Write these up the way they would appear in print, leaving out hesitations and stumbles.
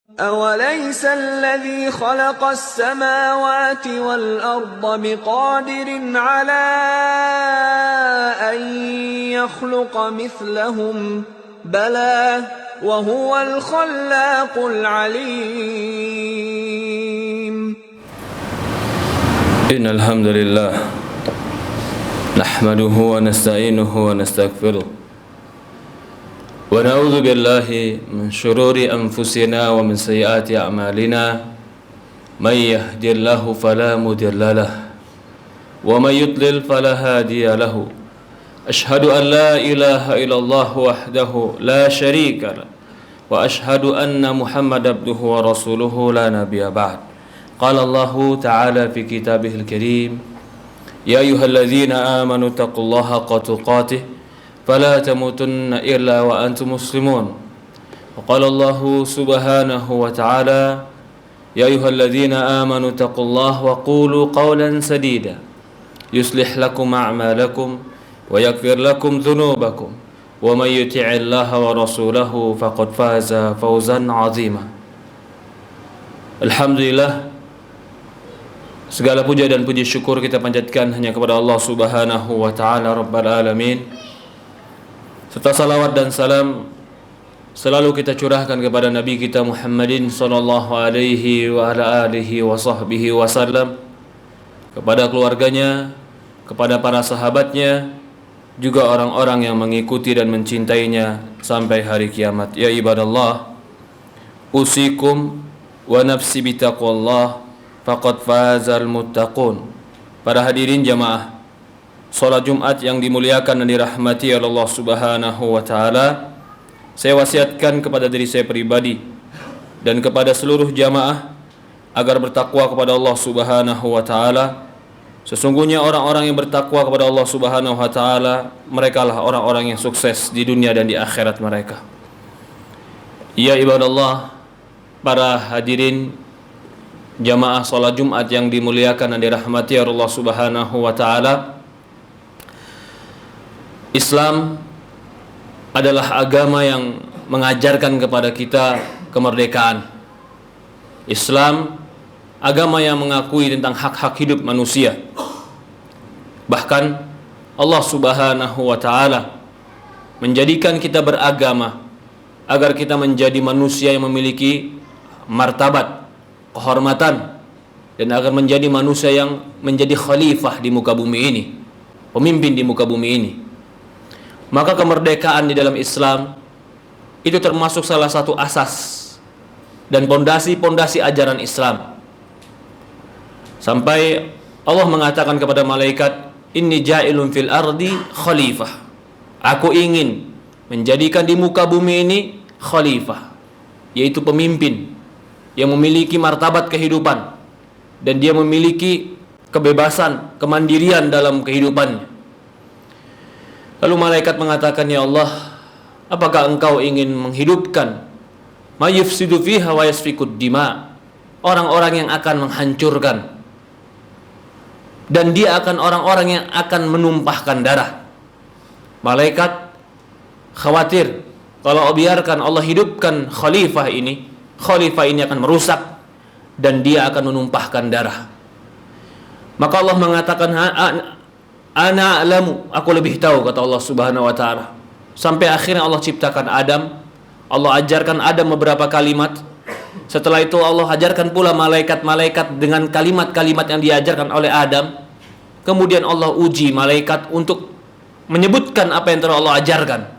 أوليس الذي خلق السماوات والأرض بقادر على أن يخلق مثلهم بلى وهو الخلاق العليم. إن الحمد لله نحمده ونستعينه ونستغفره ونعوذ بالله من شرور أنفسنا ومن سيئات أعمالنا من يهد الله فلا مضل له ومن يضلل فلا هادي له أشهد أن لا إله إلا الله وحده لا شريك له وأشهد أن محمد عبده ورسوله لا نبي بعد. قال الله تعالى في كتابه الكريم يا أيها الذين آمنوا اتقوا الله حق تقاته فلا تموتن إلا وأنتم مسلمون. وقال الله سبحانه وتعالى يا أيها الذين آمنوا اتقوا الله وقولوا قولا سديدا يصلح لكم أعمالكم ويغفر لكم ذنوبكم ومن يطع الله ورسوله فقد فاز فوزا عظيما. Alhamdulillah, segala puja dan puji syukur kita panjatkan hanya kepada Allah Subhanahu wa taala Rabbul alamin. Serta salawat dan salam selalu kita curahkan kepada Nabi kita Muhammadin sallallahu alaihi wa ala alihi wa sahbihi wasallam, kepada keluarganya, kepada para sahabatnya, juga orang-orang yang mengikuti dan mencintainya sampai hari kiamat. Ya ibadallah, usikum wa nafsi bitaqwallah faqad fazal muttaqun. Para hadirin jamaah salat Jumat yang dimuliakan dan dirahmati oleh Allah Subhanahu wa taala, saya wasiatkan kepada diri saya pribadi dan kepada seluruh jamaah agar bertakwa kepada Allah Subhanahu wa taala. Sesungguhnya orang-orang yang bertakwa kepada Allah Subhanahu wa taala, merekalah orang-orang yang sukses di dunia dan di akhirat mereka. Ya ibadallah, para hadirin jamaah salat Jumat yang dimuliakan dan dirahmati oleh Allah Subhanahu wa taala, Islam adalah agama yang mengajarkan kepada kita kemerdekaan. Islam agama yang mengakui tentang hak-hak hidup manusia. Bahkan Allah Subhanahu wa taala menjadikan kita beragama agar kita menjadi manusia yang memiliki martabat, kehormatan, dan agar menjadi manusia yang menjadi khalifah di muka bumi ini, pemimpin di muka bumi ini. Maka kemerdekaan di dalam Islam itu termasuk salah satu asas dan pondasi-pondasi ajaran Islam. Sampai Allah mengatakan kepada malaikat, inni ja'ilun fil ardi khalifah. Aku ingin menjadikan di muka bumi ini khalifah, yaitu pemimpin yang memiliki martabat kehidupan dan dia memiliki kebebasan, kemandirian dalam kehidupannya. Lalu malaikat mengatakan, ya Allah, apakah engkau ingin menghidupkan ma yufsidu fiha wa yasfikud dima, orang-orang yang akan menghancurkan dan dia akan orang-orang yang akan menumpahkan darah. Malaikat khawatir kalau biarkan Allah hidupkan khalifah ini akan merusak dan dia akan menumpahkan darah. Maka Allah mengatakan, ana a'lamu, aku lebih tahu, kata Allah Subhanahu wa taala. Sampai akhirnya Allah ciptakan Adam. Allah ajarkan Adam beberapa kalimat. Setelah itu Allah ajarkan pula malaikat-malaikat dengan kalimat-kalimat yang diajarkan oleh Adam. Kemudian Allah uji malaikat untuk menyebutkan apa yang telah Allah ajarkan.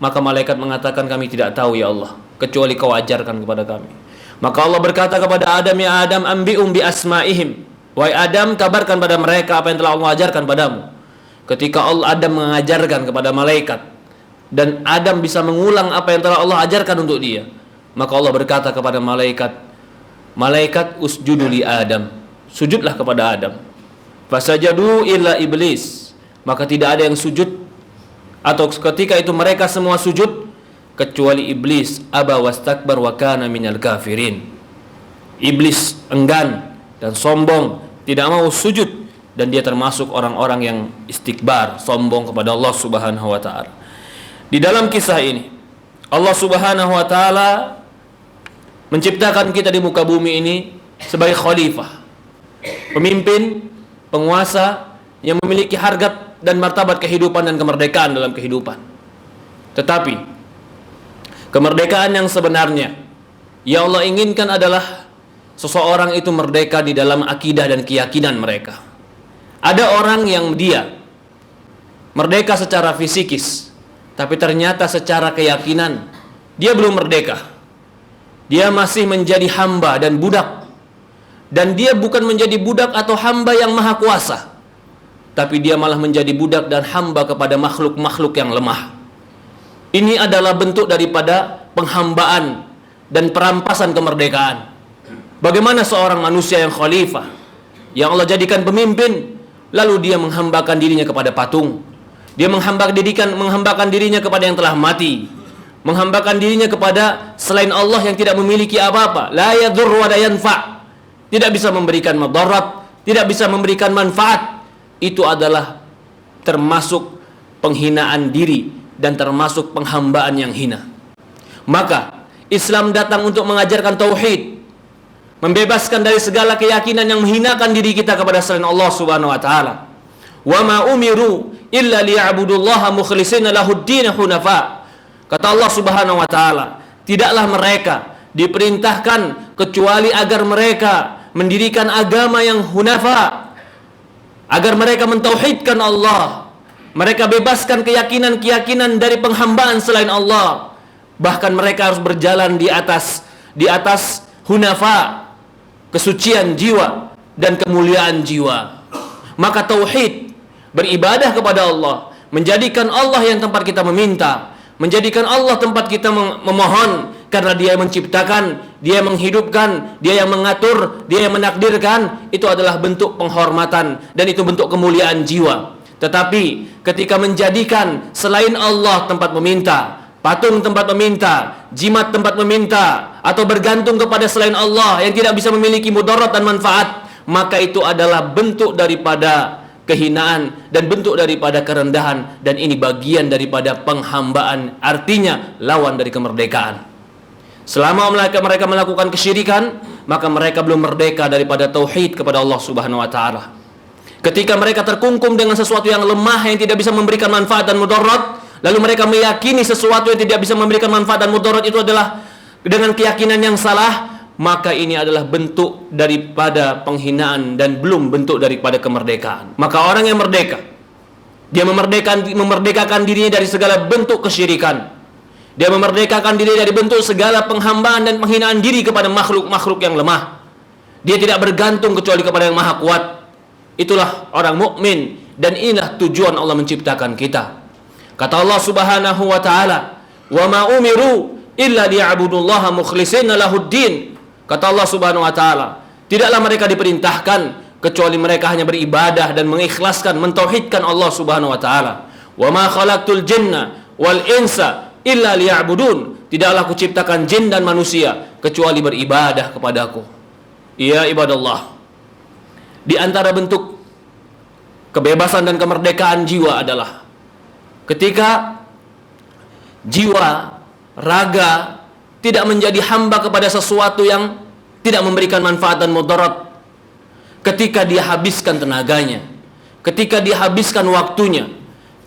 Maka malaikat mengatakan, kami tidak tahu ya Allah, kecuali kau ajarkan kepada kami. Maka Allah berkata kepada Adam, ya Adam, ambi'um bi asma'ihim. Wahai Adam, kabarkan pada mereka apa yang telah Allah ajarkan padamu. Ketika Adam mengajarkan kepada malaikat dan Adam bisa mengulang apa yang telah Allah ajarkan untuk dia, maka Allah berkata kepada malaikat, malaikat usjudu li Adam, sujudlah kepada Adam. Fasajadu illa iblis, maka tidak ada yang sujud, atau ketika itu mereka semua sujud kecuali iblis. Aba wastakbar wa kana minal kafirin. Iblis enggan dan sombong, tidak mau sujud, dan dia termasuk orang-orang yang istikbar, sombong kepada Allah Subhanahu wa taala. Di dalam kisah ini Allah Subhanahu wa taala menciptakan kita di muka bumi ini sebagai khalifah, pemimpin, penguasa yang memiliki harkat dan martabat kehidupan dan kemerdekaan dalam kehidupan. Tetapi kemerdekaan yang sebenarnya yang Allah inginkan adalah seseorang itu merdeka di dalam akidah dan keyakinan mereka. Ada orang yang dia merdeka secara fisikis, tapi ternyata secara keyakinan dia belum merdeka. Dia masih menjadi hamba dan budak. Dan dia bukan menjadi budak atau hamba yang maha kuasa, tapi dia malah menjadi budak dan hamba kepada makhluk-makhluk yang lemah. Ini adalah bentuk daripada penghambaan dan perampasan kemerdekaan. Bagaimana seorang manusia yang khalifah, yang Allah jadikan pemimpin, lalu dia menghambakan dirinya kepada patung. Dia menghambakan dirinya kepada yang telah mati, menghambakan dirinya kepada selain Allah yang tidak memiliki apa-apa. La yadhur wa la yanfa'. Tidak bisa memberikan madarat, tidak bisa memberikan manfaat. Itu adalah termasuk penghinaan diri dan termasuk penghambaan yang hina. Maka Islam datang untuk mengajarkan tauhid, membebaskan dari segala keyakinan yang menghinakan diri kita kepada selain Allah Subhanahu wa taala. Wa ma umiru illa liya'budullaha mukhlishina lahud-din hunafa. Kata Allah Subhanahu wa taala, tidaklah mereka diperintahkan kecuali agar mereka mendirikan agama yang hunafa, agar mereka mentauhidkan Allah, mereka bebaskan keyakinan-keyakinan dari penghambaan selain Allah. Bahkan mereka harus berjalan di atas hunafa, kesucian jiwa dan kemuliaan jiwa. Maka tauhid, beribadah kepada Allah, menjadikan Allah yang tempat kita meminta, menjadikan Allah tempat kita memohon, karena Dia yang menciptakan, Dia yang menghidupkan, Dia yang mengatur, Dia yang menakdirkan. Itu adalah bentuk penghormatan dan itu bentuk kemuliaan jiwa. Tetapi ketika menjadikan selain Allah tempat meminta, patung tempat meminta, jimat tempat meminta, atau bergantung kepada selain Allah yang tidak bisa memiliki mudarat dan manfaat, maka itu adalah bentuk daripada kehinaan dan bentuk daripada kerendahan, dan ini bagian daripada penghambaan, artinya lawan dari kemerdekaan. Selama mereka melakukan kesyirikan, maka mereka belum merdeka daripada tauhid kepada Allah Subhanahu wa taala. Ketika mereka terkungkum dengan sesuatu yang lemah yang tidak bisa memberikan manfaat dan mudarat, lalu mereka meyakini sesuatu yang tidak bisa memberikan manfaat dan mudarat itu adalah dengan keyakinan yang salah, maka ini adalah bentuk daripada penghinaan dan belum bentuk daripada kemerdekaan. Maka orang yang merdeka, dia memerdekakan dirinya dari segala bentuk kesyirikan. Dia memerdekakan diri dari bentuk segala penghambaan dan penghinaan diri kepada makhluk-makhluk yang lemah. Dia tidak bergantung kecuali kepada yang maha kuat. Itulah orang mukmin, dan inilah tujuan Allah menciptakan kita. Kata Allah Subhanahu wa taala, "Wa ma umiru illa liya'budullaha mukhlishina lahud-din." Kata Allah Subhanahu wa taala, tidaklah mereka diperintahkan kecuali mereka hanya beribadah dan mengikhlaskan, mentauhidkan Allah Subhanahu wa taala. "Wa ma khalaqtul jinna wal insa illa liya'budun." Tidaklah aku ciptakan jin dan manusia kecuali beribadah kepadaku. Ya ibadallah, di antara bentuk kebebasan dan kemerdekaan jiwa adalah ketika jiwa, raga tidak menjadi hamba kepada sesuatu yang tidak memberikan manfaat dan mudarat. Ketika dia habiskan tenaganya, ketika dia habiskan waktunya,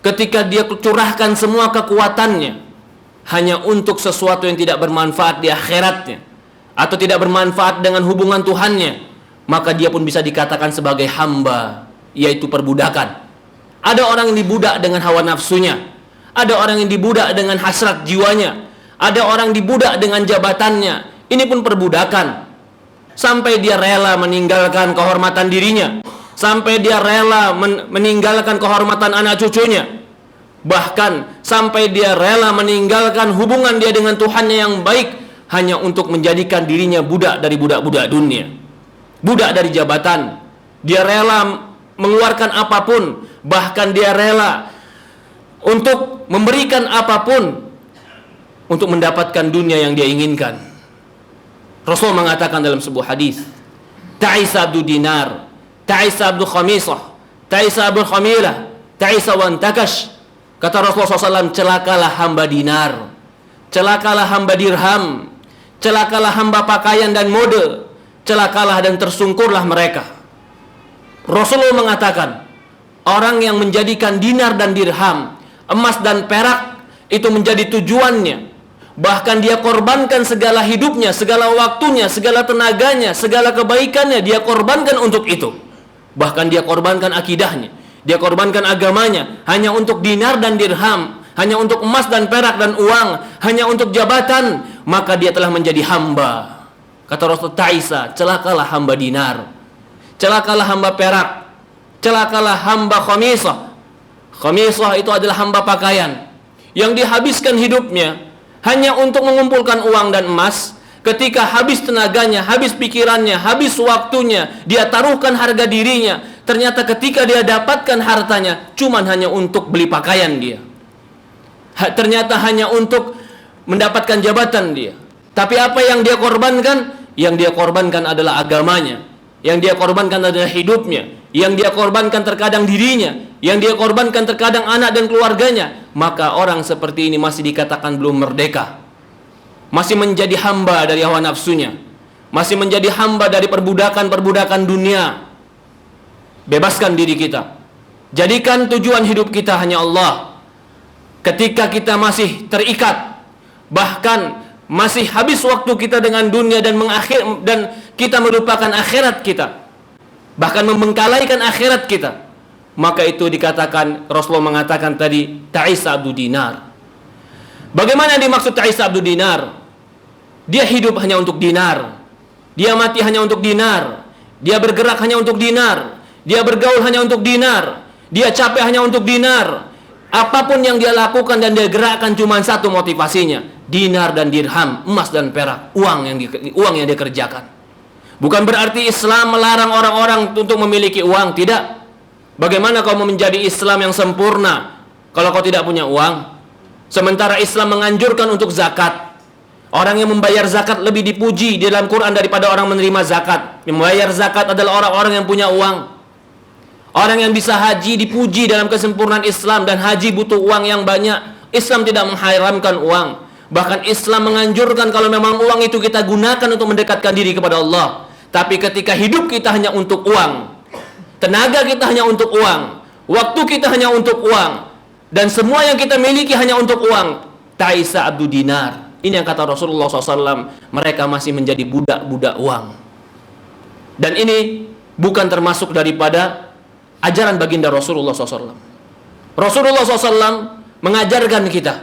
ketika dia curahkan semua kekuatannya hanya untuk sesuatu yang tidak bermanfaat di akhiratnya, atau tidak bermanfaat dengan hubungan Tuhannya, maka dia pun bisa dikatakan sebagai hamba, yaitu perbudakan. Ada orang yang dibudak dengan hawa nafsunya, ada orang yang dibudak dengan hasrat jiwanya, ada orang dibudak dengan jabatannya. Ini pun perbudakan. Sampai dia rela meninggalkan kehormatan dirinya, sampai dia rela meninggalkan kehormatan anak cucunya, bahkan sampai dia rela meninggalkan hubungan dia dengan Tuhannya yang baik hanya untuk menjadikan dirinya budak dari budak-budak dunia, budak dari jabatan. Dia rela mengeluarkan apapun, bahkan dia rela untuk memberikan apapun untuk mendapatkan dunia yang dia inginkan. Rasul mengatakan dalam sebuah hadis, "Ta'isa abdu dinar, ta'isa abdu khamisah, ta'isa abdu khamilah, ta'isa wan takash." Kata Rasulullah SAW, celakalah hamba dinar, celakalah hamba dirham, celakalah hamba pakaian dan mode, celakalah dan tersungkurlah mereka. Rasulullah mengatakan, orang yang menjadikan dinar dan dirham, emas dan perak itu menjadi tujuannya, bahkan dia korbankan segala hidupnya, segala waktunya, segala tenaganya, segala kebaikannya dia korbankan untuk itu. Bahkan dia korbankan akidahnya, dia korbankan agamanya hanya untuk dinar dan dirham, hanya untuk emas dan perak dan uang, hanya untuk jabatan, maka dia telah menjadi hamba. Kata Rasul, ta'isa, celakalah hamba dinar, celakalah hamba perak, celakalah hamba khamisah. Khamisah itu adalah hamba pakaian yang dihabiskan hidupnya hanya untuk mengumpulkan uang dan emas. Ketika habis tenaganya, habis pikirannya, habis waktunya, dia taruhkan harga dirinya. Ternyata ketika dia dapatkan hartanya, cuman hanya untuk beli pakaian dia. Ternyata hanya untuk mendapatkan jabatan dia. Tapi apa yang dia korbankan? Yang dia korbankan adalah agamanya. Yang dia korbankan adalah hidupnya. Yang dia korbankan terkadang dirinya. Yang dia korbankan terkadang anak dan keluarganya. Maka orang seperti ini masih dikatakan belum merdeka. Masih menjadi hamba dari hawa nafsunya. Masih menjadi hamba dari perbudakan-perbudakan dunia. Bebaskan diri kita. Jadikan tujuan hidup kita hanya Allah. Ketika kita masih terikat, bahkan masih habis waktu kita dengan dunia dan kita melupakan akhirat kita, bahkan membengkalaikan akhirat kita, maka itu dikatakan, Rasulullah mengatakan tadi, ta'isa abdu dinar. Bagaimana yang dimaksud ta'isa abdu dinar? Dia hidup hanya untuk dinar, dia mati hanya untuk dinar, dia bergerak hanya untuk dinar, dia bergaul hanya untuk dinar, dia capek hanya untuk dinar. Apapun yang dia lakukan dan dia gerakkan cuma satu motivasinya, dinar dan dirham, emas dan perak, uang yang dia kerjakan. Bukan berarti Islam melarang orang-orang untuk memiliki uang, tidak. Bagaimana kau mau menjadi Islam yang sempurna kalau kau tidak punya uang? Sementara Islam menganjurkan untuk zakat. Orang yang membayar zakat lebih dipuji di dalam Quran daripada orang menerima zakat. Membayar zakat adalah orang-orang yang punya uang. Orang yang bisa haji dipuji dalam kesempurnaan Islam, dan haji butuh uang yang banyak. Islam tidak mengharamkan uang. Bahkan Islam menganjurkan kalau memang uang itu kita gunakan untuk mendekatkan diri kepada Allah. Tapi ketika hidup kita hanya untuk uang, tenaga kita hanya untuk uang, waktu kita hanya untuk uang, dan semua yang kita miliki hanya untuk uang, ta'isa abdu dinar. Ini yang kata Rasulullah SAW, mereka masih menjadi budak-budak uang. Dan ini bukan termasuk daripada ajaran baginda Rasulullah SAW. Rasulullah SAW mengajarkan kita,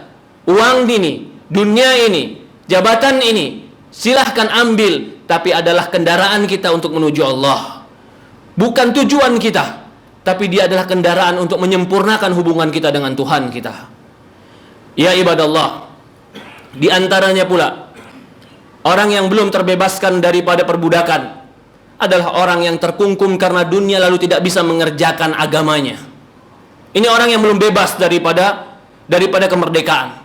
uang ini, dunia ini, jabatan ini, silahkan ambil, tapi adalah kendaraan kita untuk menuju Allah. Bukan tujuan kita, tapi dia adalah kendaraan untuk menyempurnakan hubungan kita dengan Tuhan kita. Ya ibadallah, di antaranya pula orang yang belum terbebaskan daripada perbudakan adalah orang yang terkungkum karena dunia lalu tidak bisa mengerjakan agamanya. Ini orang yang belum bebas daripada kemerdekaan.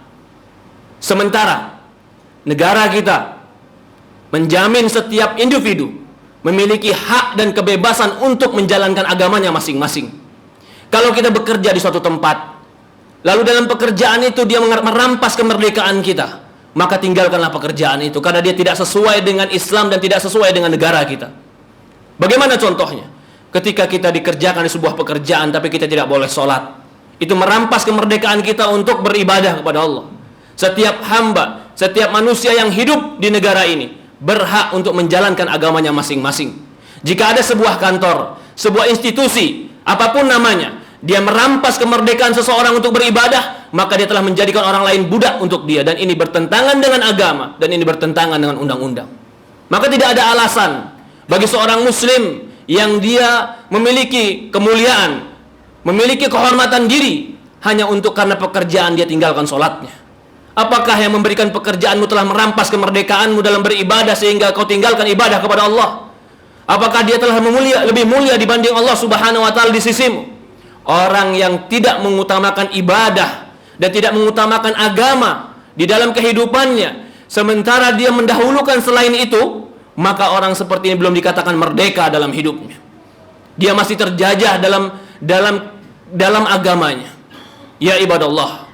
Sementara negara kita menjamin setiap individu memiliki hak dan kebebasan untuk menjalankan agamanya masing-masing. Kalau kita bekerja di suatu tempat, lalu dalam pekerjaan itu dia merampas kemerdekaan kita, maka tinggalkanlah pekerjaan itu, karena dia tidak sesuai dengan Islam dan tidak sesuai dengan negara kita. Bagaimana contohnya? Ketika kita dikerjakan di sebuah pekerjaan tapi kita tidak boleh sholat, itu merampas kemerdekaan kita untuk beribadah kepada Allah. Setiap hamba, setiap manusia yang hidup di negara ini berhak untuk menjalankan agamanya masing-masing. Jika ada sebuah kantor, sebuah institusi, apapun namanya, dia merampas kemerdekaan seseorang untuk beribadah, maka dia telah menjadikan orang lain budak untuk dia, dan ini bertentangan dengan agama, dan ini bertentangan dengan undang-undang. Maka tidak ada alasan bagi seorang muslim yang dia memiliki kemuliaan, memiliki kehormatan diri, hanya untuk karena pekerjaan dia tinggalkan sholatnya. Apakah yang memberikan pekerjaanmu telah merampas kemerdekaanmu dalam beribadah sehingga kau tinggalkan ibadah kepada Allah? Apakah dia telah lebih mulia dibanding Allah Subhanahu wa ta'ala di sisimu? Orang yang tidak mengutamakan ibadah dan tidak mengutamakan agama di dalam kehidupannya, sementara dia mendahulukan selain itu, maka orang seperti ini belum dikatakan merdeka dalam hidupnya. Dia masih terjajah dalam agamanya. Ya ibadallah,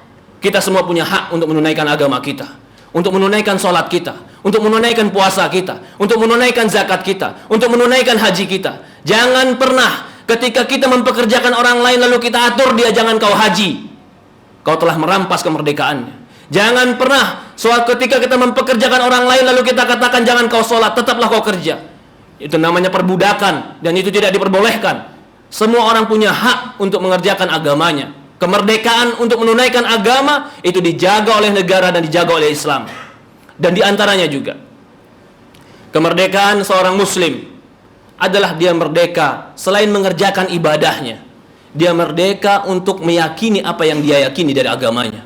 kita semua punya hak untuk menunaikan agama kita, untuk menunaikan sholat kita, untuk menunaikan puasa kita, untuk menunaikan zakat kita, untuk menunaikan haji kita. Jangan pernah ketika kita mempekerjakan orang lain lalu kita atur dia, jangan kau haji, kau telah merampas kemerdekaannya. Jangan pernah ketika kita mempekerjakan orang lain lalu kita katakan jangan kau sholat, tetaplah kau kerja. Itu namanya perbudakan dan itu tidak diperbolehkan. Semua orang punya hak untuk mengerjakan agamanya. Kemerdekaan untuk menunaikan agama itu dijaga oleh negara dan dijaga oleh Islam. Dan diantaranya juga kemerdekaan seorang muslim adalah dia merdeka selain mengerjakan ibadahnya, dia merdeka untuk meyakini apa yang dia yakini dari agamanya.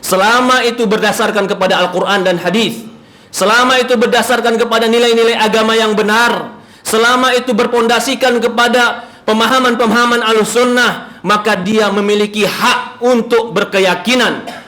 Selama itu berdasarkan kepada Al-Quran dan hadis, selama itu berdasarkan kepada nilai-nilai agama yang benar, selama itu berpondasikan kepada pemahaman-pemahaman Ahlussunnah, maka dia memiliki hak untuk berkeyakinan.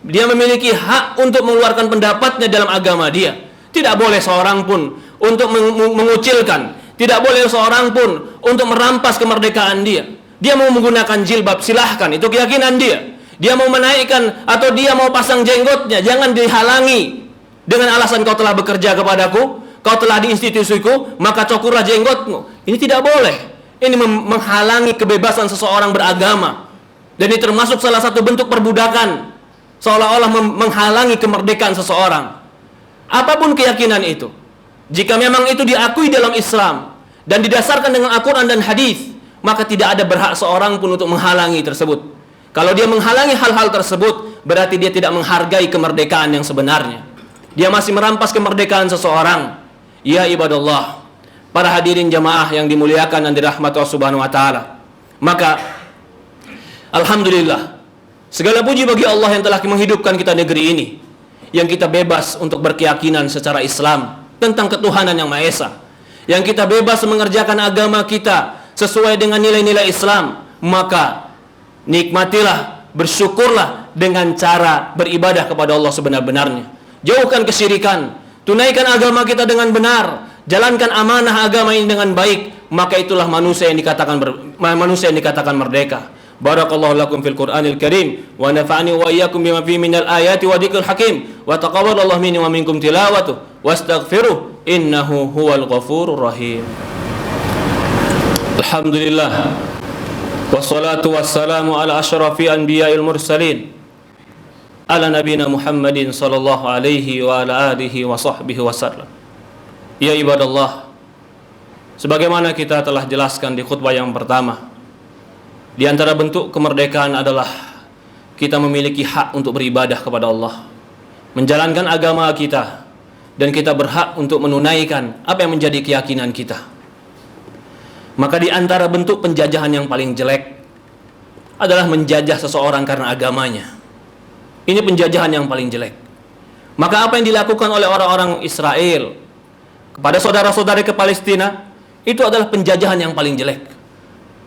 Dia memiliki hak untuk mengeluarkan pendapatnya dalam agama dia. Tidak boleh seorang pun untuk mengucilkan, tidak boleh seorang pun untuk merampas kemerdekaan dia. Dia mau menggunakan jilbab, silahkan, itu keyakinan dia. Dia mau menaikkan atau dia mau pasang jenggotnya, jangan dihalangi dengan alasan kau telah bekerja kepadaku, kau telah di institusiku, maka cukurlah jenggotmu. Ini tidak boleh. Ini menghalangi kebebasan seseorang beragama. Dan ini termasuk salah satu bentuk perbudakan, seolah-olah menghalangi kemerdekaan seseorang. Apapun keyakinan itu, jika memang itu diakui dalam Islam dan didasarkan dengan Al-Quran dan hadis, maka tidak ada berhak seorang pun untuk menghalangi tersebut. Kalau dia menghalangi hal-hal tersebut, berarti dia tidak menghargai kemerdekaan yang sebenarnya. Dia masih merampas kemerdekaan seseorang. Ya ibadallah, para hadirin jamaah yang dimuliakan dan dirahmati Allah Subhanahu wa taala. Maka alhamdulillah, segala puji bagi Allah yang telah menghidupkan kita negeri ini, yang kita bebas untuk berkeyakinan secara Islam tentang ketuhanan yang Maha Esa, yang kita bebas mengerjakan agama kita sesuai dengan nilai-nilai Islam. Maka nikmatilah, bersyukurlah dengan cara beribadah kepada Allah sebenar-benarnya. Jauhkan kesyirikan, tunaikan agama kita dengan benar, jalankan amanah agama ini dengan baik, maka itulah manusia yang dikatakan merdeka. Barakallahu lakum fil Qur'anil Karim wa nafa'ani wa iyyakum bima fihi minal ayati wa dzikril hakim wa taqabbalallahu minni wa minkum tilawatuh wastaghfiruh innahu huwal ghafurur rahim. Alhamdulillah wassalatu wassalamu ala asyrafil anbiya'il mursalin ala nabiyina Muhammadin sallallahu alaihi wa ala alihi wa sahbihi wasallam. Ya ibadallah, sebagaimana kita telah jelaskan di khutbah yang pertama, di antara bentuk kemerdekaan adalah kita memiliki hak untuk beribadah kepada Allah, menjalankan agama kita, dan kita berhak untuk menunaikan apa yang menjadi keyakinan kita. Maka di antara bentuk penjajahan yang paling jelek adalah menjajah seseorang karena agamanya. Ini penjajahan yang paling jelek. Maka apa yang dilakukan oleh orang-orang Israel kepada saudara-saudara ke Palestina itu adalah penjajahan yang paling jelek.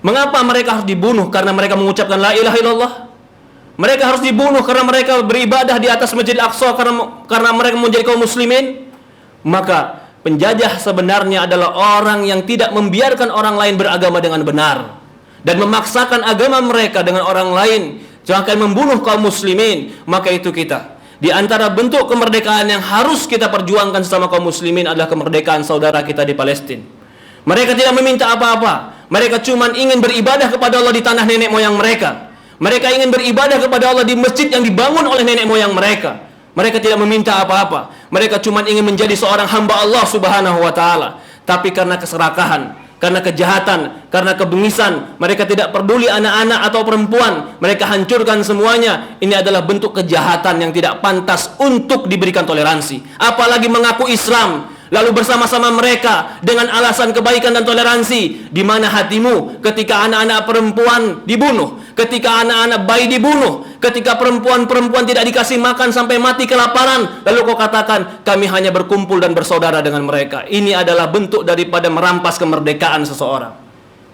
Mengapa mereka harus dibunuh? Karena mereka mengucapkan la ilaha illallah. Mereka harus dibunuh karena mereka beribadah di atas Masjid Al-Aqsa, karena mereka menjadi kaum muslimin. Maka penjajah sebenarnya adalah orang yang tidak membiarkan orang lain beragama dengan benar dan memaksakan agama mereka dengan orang lain, bahkan membunuh kaum muslimin. Maka itu kita, di antara bentuk kemerdekaan yang harus kita perjuangkan sama kaum muslimin adalah kemerdekaan saudara kita di Palestina. Mereka tidak meminta apa-apa. Mereka cuma ingin beribadah kepada Allah di tanah nenek moyang mereka. Mereka ingin beribadah kepada Allah di masjid yang dibangun oleh nenek moyang mereka. Mereka tidak meminta apa-apa. Mereka cuma ingin menjadi seorang hamba Allah Subhanahu wa taala. Tapi karena keserakahan, karena kejahatan, karena kebengisan, mereka tidak peduli anak-anak atau perempuan, mereka hancurkan semuanya. Ini adalah bentuk kejahatan yang tidak pantas untuk diberikan toleransi. Apalagi mengaku Islam, lalu bersama-sama mereka dengan alasan kebaikan dan toleransi. Di mana hatimu ketika anak-anak perempuan dibunuh, ketika anak-anak bayi dibunuh, ketika perempuan-perempuan tidak dikasih makan sampai mati kelaparan, lalu kau katakan kami hanya berkumpul dan bersaudara dengan mereka. Ini adalah bentuk daripada merampas kemerdekaan seseorang.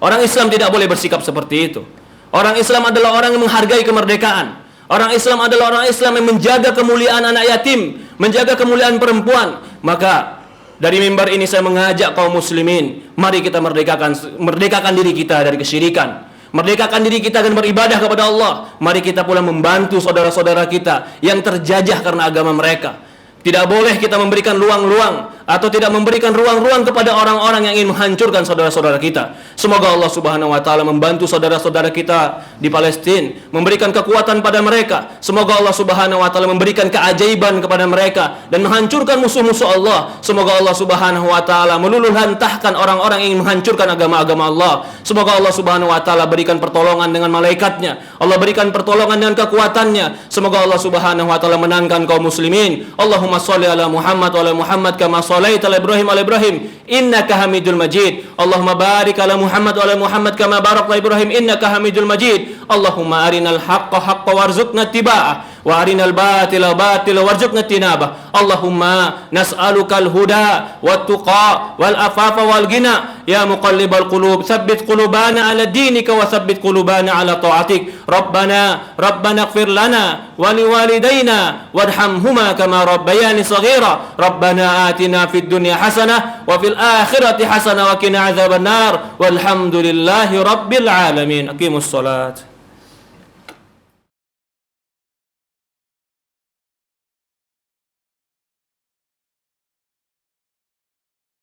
Orang Islam tidak boleh bersikap seperti itu. Orang Islam adalah orang yang menghargai kemerdekaan. Orang Islam adalah orang Islam yang menjaga kemuliaan anak yatim, menjaga kemuliaan perempuan. Maka dari mimbar ini saya mengajak kaum muslimin, mari kita merdekakan diri kita dari kesyirikan, merdekakan diri kita dan beribadah kepada Allah. Mari kita pula membantu saudara-saudara kita yang terjajah karena agama mereka. Tidak boleh kita memberikan ruang-ruang atau tidak memberikan ruang-ruang kepada orang-orang yang ingin menghancurkan saudara-saudara kita. Semoga Allah Subhanahu wa taala membantu saudara-saudara kita di Palestina, memberikan kekuatan pada mereka. Semoga Allah Subhanahu wa taala memberikan keajaiban kepada mereka dan menghancurkan musuh-musuh Allah. Semoga Allah Subhanahu wa taala meluluhlantahkan orang-orang yang ingin menghancurkan agama-agama Allah. Semoga Allah Subhanahu wa taala berikan pertolongan dengan malaikatnya. Allah berikan pertolongan dengan kekuatannya. Semoga Allah Subhanahu wa taala menangkan kaum muslimin. Allahumma shalli ala Muhammad wa ala Muhammad kama shallaita ala Ibrahim wa ala Ibrahim innaka Hamidul Majid. Allahumma barik ala Muhammad wa ala Muhammad kama barakta Ibrahim innaka Hamidul Majid. Allahumma arinal haqqa haqqan warzuqna ittiba'ah wa arinal batila batila warzuqna tinabah. Allahumma nas'alukal huda wat tuqa wal afafa wal ghina ya muqallibal qulub tsabbit qulubana ala dinika wa tsabbit qulubana ala ta'atik. Rabbana ighfir lana wa liwalidayna warhamhuma kama rabbayani shaghira. Rabbana atina fid dunya hasanah wa fil akhirati hasanah wa qina adzabannar. Walhamdulillahi rabbil alamin. Aqimus shalat.